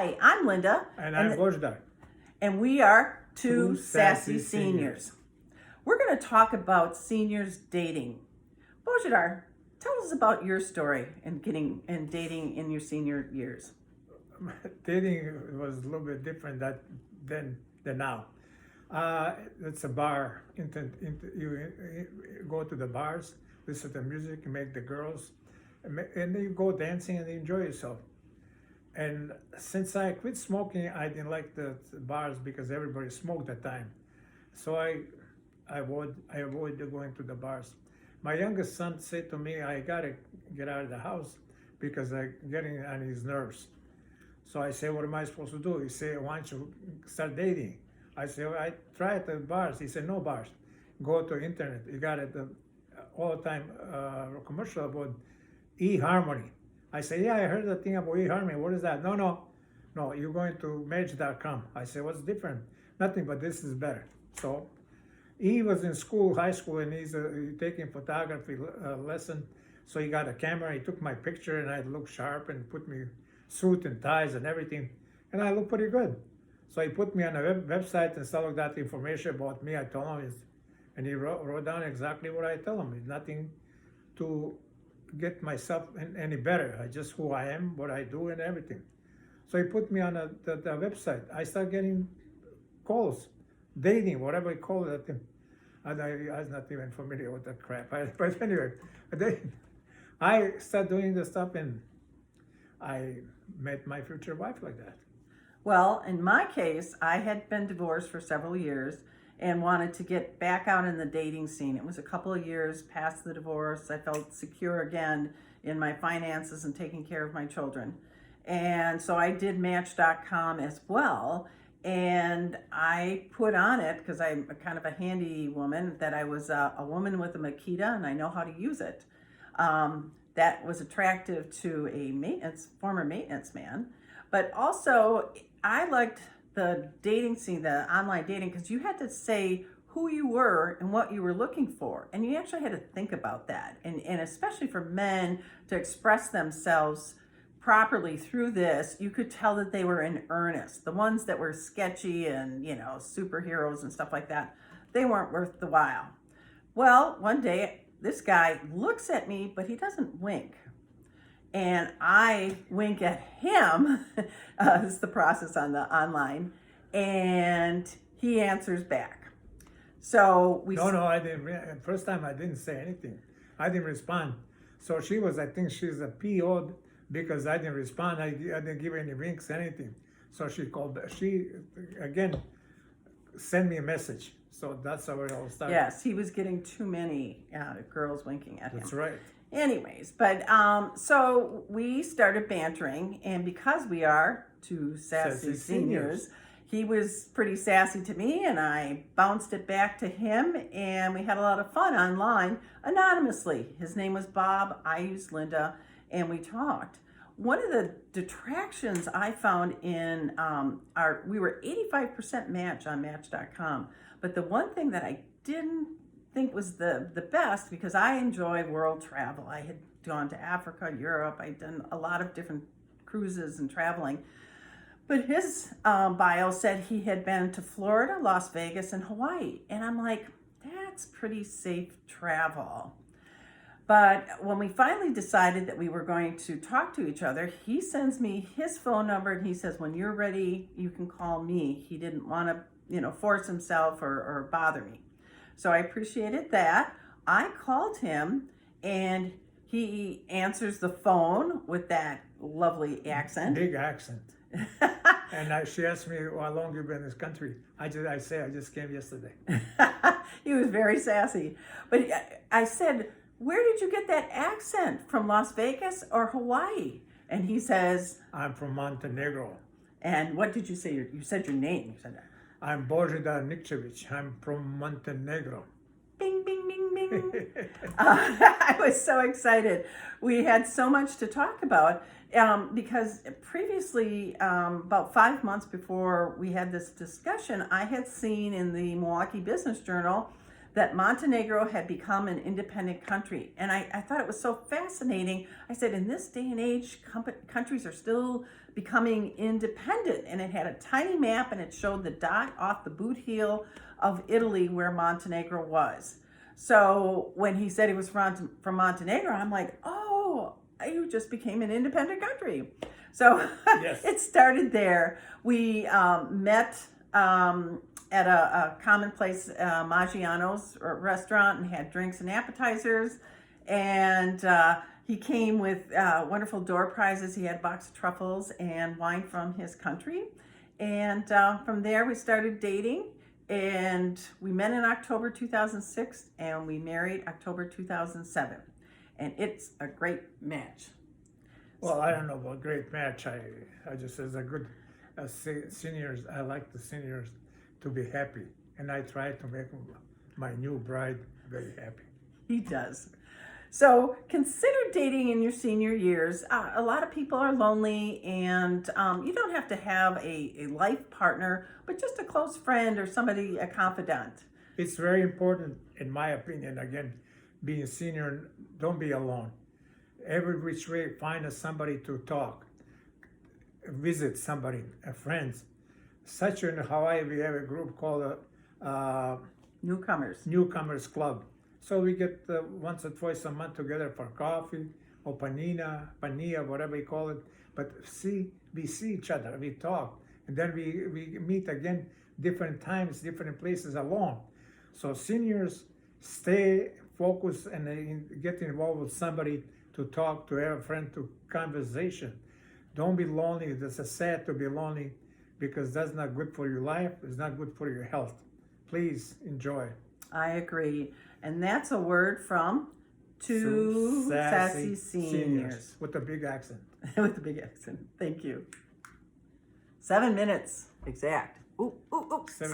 Hi, I'm Linda. And I'm Bojdar. And we are Two Sassy Sassy Seniors. We're going to talk about seniors dating. Bojdar, tell us about your story and dating in your senior years. Dating was a little bit different than now. It's a bar. You go to the bars, listen to music, you make the girls, and then you go dancing and enjoy yourself. And since I quit smoking, I didn't like the bars because everybody smoked at the time. So I avoided going to the bars. My youngest son said to me, I gotta get out of the house because I'm getting on his nerves. So I said, what am I supposed to do? He said, why don't you start dating? I said, well, I tried the bars. He said, no bars. Go to internet. You got it all the time commercial about eHarmony. I said, yeah, I heard the thing about eHarmony. What is that? No, you're going to Match.com. I said, what's different? Nothing, but this is better. So he was in school, high school, and he's taking photography lesson. So he got a camera. He took my picture, and I looked sharp and put me suit and ties and everything. And I look pretty good. So he put me on a website and stuff like that, information about me. I told him, and he wrote down exactly what I tell him. It's nothing to get myself any better. I just who I am, what I do, and everything. So he put me on the website. I started getting calls, dating, whatever you call it. I was not even familiar with that crap. But anyway, I started doing the stuff, and I met my future wife like that. Well, in my case, I had been divorced for several years and wanted to get back out in the dating scene. It was a couple of years past the divorce. I felt secure again in my finances and taking care of my children. And so I did Match.com as well. And I put on it, because I'm kind of a handy woman, that I was a woman with a Makita and I know how to use it. That was attractive to a former maintenance man. But also, I liked the dating scene, the online dating, because you had to say who you were and what you were looking for. And you actually had to think about that. And especially for men to express themselves properly through this, you could tell that they were in earnest. The ones that were sketchy and, superheroes and stuff like that, they weren't worth the while. Well, one day, this guy looks at me, but he doesn't wink. And I wink at him. It's the process on the online. And he answers back. So we... No, I didn't. First time I didn't say anything. I didn't respond. So I think she's a PO'd because I didn't respond. I didn't give any winks, anything. So she called, again, sent me a message. So that's how it all started. Yes, he was getting too many girls winking at him. That's right. Anyways, but so we started bantering, and because we are two sassy seniors, he was pretty sassy to me, and I bounced it back to him, and we had a lot of fun online anonymously. His name was Bob, I used Linda, and we talked. One of the detractions I found in we were 85% match on Match.com, but the one thing that I didn't think was the best, because I enjoy world travel. I had gone to Africa, Europe. I'd done a lot of different cruises and traveling. But his bio said he had been to Florida, Las Vegas, and Hawaii. And I'm like, that's pretty safe travel. But when we finally decided that we were going to talk to each other, he sends me his phone number and he says, when you're ready, you can call me. He didn't want to, force himself or bother me. So I appreciated that. I called him and he answers the phone with that lovely accent. Big accent. And she asked me how long you've been in this country. I just came yesterday. He was very sassy. But I said, where did you get that accent? From Las Vegas or Hawaii? And he says, I'm from Montenegro. And what did you say? You said your name. You said that. I'm Bojdar Nikčević. I'm from Montenegro. Bing, bing, bing, bing. I was so excited. We had so much to talk about because previously, about 5 months before we had this discussion, I had seen in the Milwaukee Business Journal that Montenegro had become an independent country. And I thought it was so fascinating. I said, in this day and age, countries are still becoming independent. And it had a tiny map and it showed the dot off the boot heel of Italy where Montenegro was. So when he said he was from Montenegro, I'm like, oh, you just became an independent country. So Yes. it started there. We met at a commonplace Maggiano's restaurant and had drinks and appetizers. And he came with wonderful door prizes. He had a box of truffles and wine from his country. And from there, we started dating. And we met in October 2006 and we married October 2007. And it's a great match. Well, I don't know about great match. I just as a good seniors. I like the seniors to be happy, and I try to make my new bride very happy. He does. So consider dating in your senior years. A lot of people are lonely, and you don't have to have a life partner, but just a close friend or somebody, a confidant. It's very important, in my opinion. Again, being a senior, don't be alone. Every which way, find somebody to talk, visit somebody, friends. Such in Hawaii, we have a group called Newcomers Club. So we get once or twice a month together for coffee or pania, whatever you call it. But we see each other, we talk, and then we meet again different times, different places alone. So seniors, stay focused and get involved with somebody to talk, to have a friend, to conversation. Don't be lonely. It's sad to be lonely because that's not good for your life. It's not good for your health. Please enjoy. I agree. And that's a word from two Sassy Seniors. With a big accent. With a big accent. Thank you. 7 minutes exact. Ooh, ooh, ooh. 7